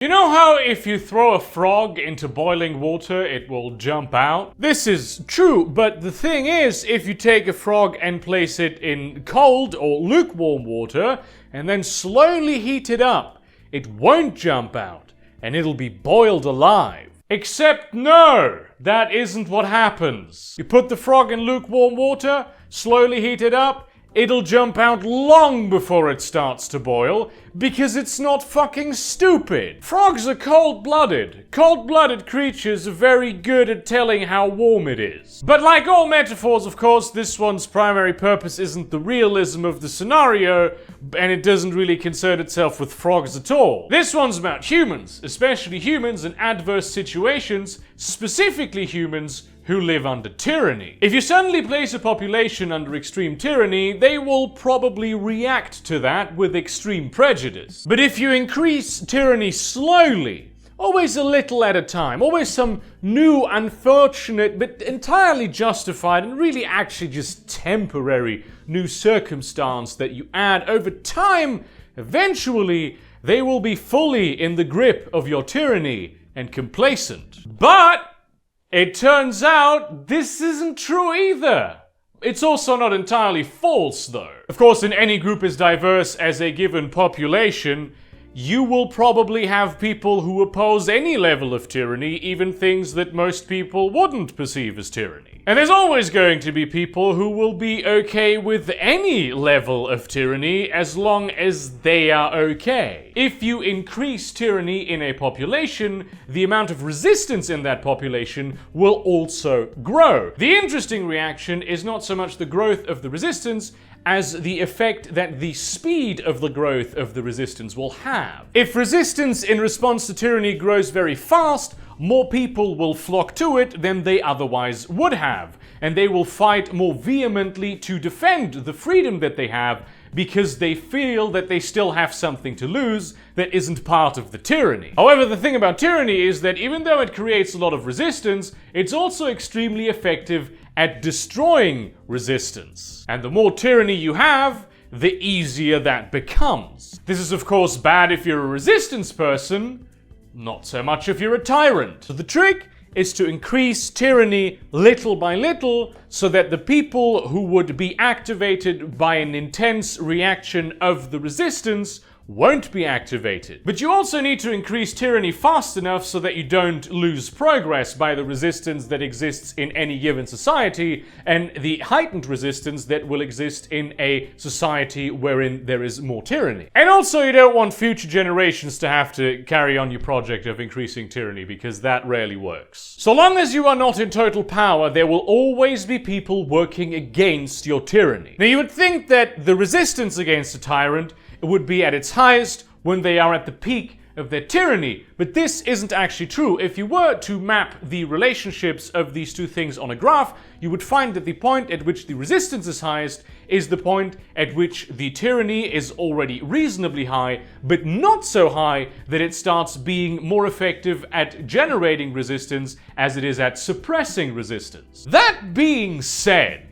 You know how if you throw a frog into boiling water, it will jump out? This is true, but the thing is, if you take a frog and place it in cold or lukewarm water, and then slowly heat it up, it won't jump out, and it'll be boiled alive. Except no, that isn't what happens. You put the frog in lukewarm water, slowly heat it up, it'll jump out long before it starts to boil, because it's not fucking stupid. Frogs are cold-blooded. Cold-blooded creatures are very good at telling how warm it is. But like all metaphors, of course, this one's primary purpose isn't the realism of the scenario, and it doesn't really concern itself with frogs at all. This one's about humans, especially humans in adverse situations, specifically humans who live under tyranny. If you suddenly place a population under extreme tyranny, they will probably react to that with extreme prejudice. But if you increase tyranny slowly, always a little at a time, always some new, unfortunate, but entirely justified and really actually just temporary new circumstance that you add over time, eventually they will be fully in the grip of your tyranny and complacent. But it turns out this isn't true either. It's also not entirely false though. Of course, in any group as diverse as a given population, you will probably have people who oppose any level of tyranny, even things that most people wouldn't perceive as tyranny. And there's always going to be people who will be okay with any level of tyranny as long as they are okay. If you increase tyranny in a population, the amount of resistance in that population will also grow. The interesting reaction is not so much the growth of the resistance as the effect that the speed of the growth of the resistance will have. If resistance in response to tyranny grows very fast, more people will flock to it than they otherwise would have, and they will fight more vehemently to defend the freedom that they have because they feel that they still have something to lose that isn't part of the tyranny. However, the thing about tyranny is that even though it creates a lot of resistance, it's also extremely effective at destroying resistance. And the more tyranny you have, the easier that becomes. This is of course bad if you're a resistance person, not so much if you're a tyrant. So the trick is to increase tyranny little by little so that the people who would be activated by an intense reaction of the resistance won't be activated. But you also need to increase tyranny fast enough so that you don't lose progress by the resistance that exists in any given society and the heightened resistance that will exist in a society wherein there is more tyranny. And also you don't want future generations to have to carry on your project of increasing tyranny because that rarely works. So long as you are not in total power, there will always be people working against your tyranny. Now you would think that the resistance against a tyrant would be at its highest when they are at the peak of their tyranny, but this isn't actually true. If you were to map the relationships of these two things on a graph, you would find that the point at which the resistance is highest is the point at which the tyranny is already reasonably high, but not so high that it starts being more effective at generating resistance as it is at suppressing resistance. That being said,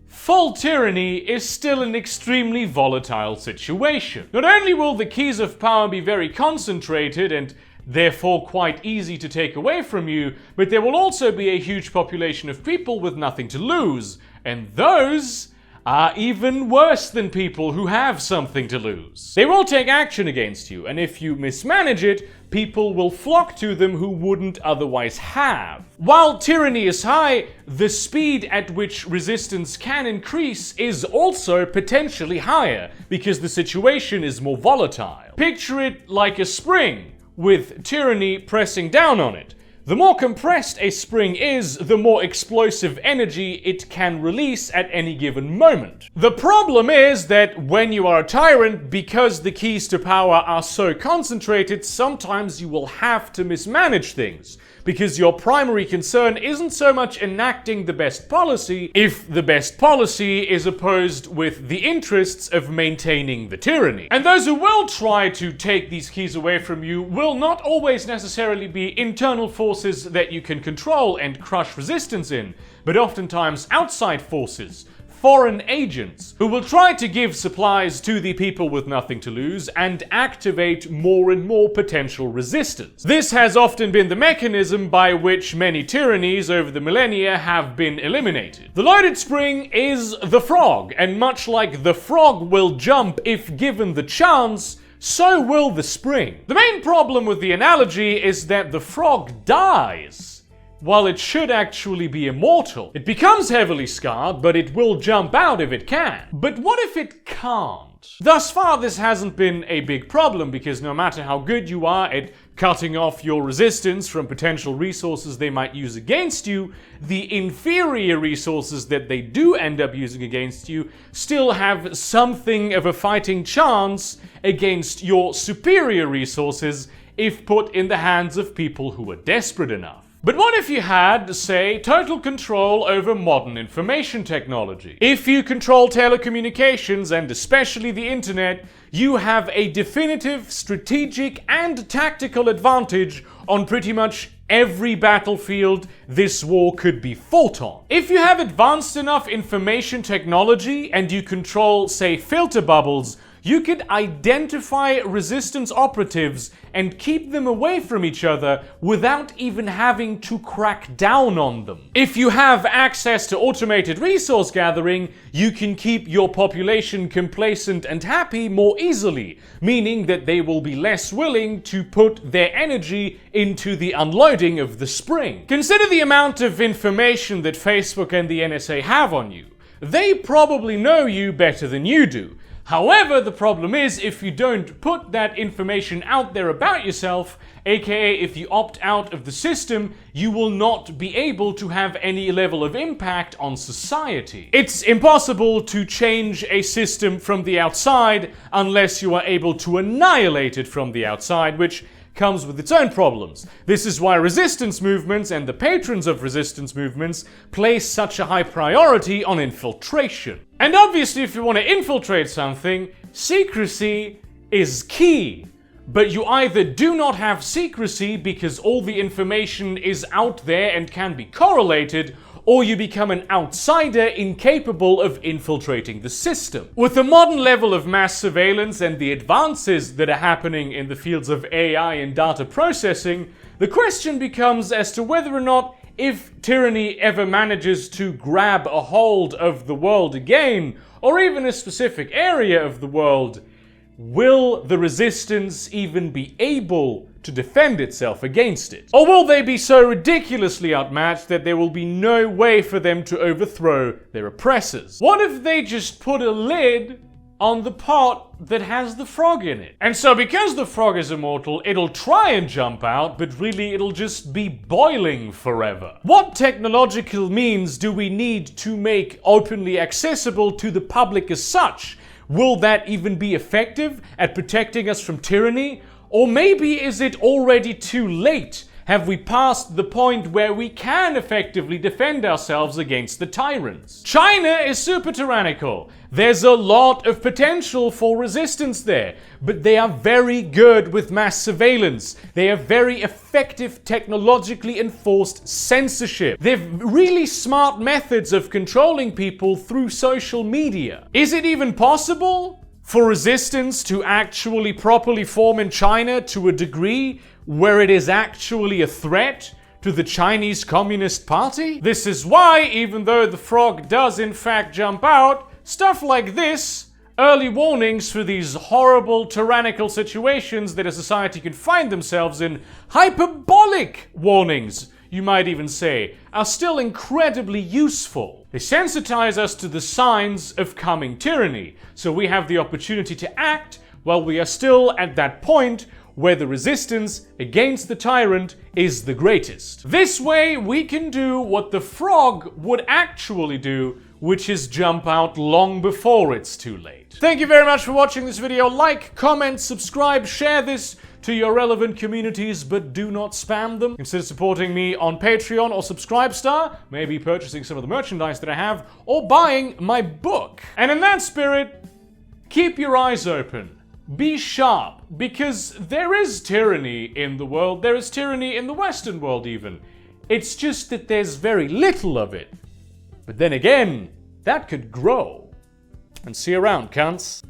full tyranny is still an extremely volatile situation. Not only will the keys of power be very concentrated and therefore quite easy to take away from you, but there will also be a huge population of people with nothing to lose, and those are even worse than people who have something to lose. They will take action against you, and if you mismanage it, people will flock to them who wouldn't otherwise have. While tyranny is high, the speed at which resistance can increase is also potentially higher, because the situation is more volatile. Picture it like a spring, with tyranny pressing down on it. The more compressed a spring is, the more explosive energy it can release at any given moment. The problem is that when you are a tyrant, because the keys to power are so concentrated, sometimes you will have to mismanage things. Because your primary concern isn't so much enacting the best policy, if the best policy is opposed with the interests of maintaining the tyranny. And those who will try to take these keys away from you will not always necessarily be internal forces that you can control and crush resistance in, but oftentimes outside forces, foreign agents who will try to give supplies to the people with nothing to lose and activate more and more potential resistance. This has often been the mechanism by which many tyrannies over the millennia have been eliminated. The loaded spring is the frog, and much like the frog will jump if given the chance, so will the spring. The main problem with the analogy is that the frog dies, while it should actually be immortal. It becomes heavily scarred, but it will jump out if it can. But what if it can't? Thus far, this hasn't been a big problem, because no matter how good you are at cutting off your resistance from potential resources they might use against you, the inferior resources that they do end up using against you still have something of a fighting chance against your superior resources if put in the hands of people who are desperate enough. But what if you had, say, total control over modern information technology? If you control telecommunications, and especially the internet, you have a definitive strategic and tactical advantage on pretty much every battlefield this war could be fought on. If you have advanced enough information technology and you control, say, filter bubbles, you could identify resistance operatives and keep them away from each other without even having to crack down on them. If you have access to automated resource gathering, you can keep your population complacent and happy more easily, meaning that they will be less willing to put their energy into the unloading of the spring. Consider the amount of information that Facebook and the NSA have on you. They probably know you better than you do. However, the problem is, if you don't put that information out there about yourself, aka if you opt out of the system, you will not be able to have any level of impact on society. It's impossible to change a system from the outside unless you are able to annihilate it from the outside, which comes with its own problems. This is why resistance movements and the patrons of resistance movements place such a high priority on infiltration. And obviously, if you want to infiltrate something, secrecy is key. But you either do not have secrecy because all the information is out there and can be correlated, or you become an outsider incapable of infiltrating the system. With the modern level of mass surveillance and the advances that are happening in the fields of AI and data processing, the question becomes as to whether or not, if tyranny ever manages to grab a hold of the world again, or even a specific area of the world, will the resistance even be able to defend itself against it? Or will they be so ridiculously outmatched that there will be no way for them to overthrow their oppressors? What if they just put a lid on the pot that has the frog in it? And so because the frog is immortal, it'll try and jump out, but really it'll just be boiling forever. What technological means do we need to make openly accessible to the public as such? Will that even be effective at protecting us from tyranny? Or maybe is it already too late? Have we passed the point where we can effectively defend ourselves against the tyrants? China is super tyrannical. There's a lot of potential for resistance there, but they are very good with mass surveillance. They have very effective technologically enforced censorship. They have really smart methods of controlling people through social media. Is it even possible for resistance to actually properly form in China to a degree where it is actually a threat to the Chinese Communist Party? This is why, even though the frog does in fact jump out, stuff like this, early warnings for these horrible tyrannical situations that a society can find themselves in, hyperbolic warnings, you might even say, are still incredibly useful. They sensitize us to the signs of coming tyranny, so we have the opportunity to act while we are still at that point where the resistance against the tyrant is the greatest. This way, we can do what the frog would actually do, which is jump out long before it's too late. Thank you very much for watching this video. Like, comment, subscribe, share this to your relevant communities, but do not spam them. Consider supporting me on Patreon or Subscribestar, maybe purchasing some of the merchandise that I have, or buying my book. And in that spirit, keep your eyes open. Be sharp, because there is tyranny in the world. There is tyranny in the Western world even. It's just that there's very little of it. But then again, that could grow. And see you around, cunts.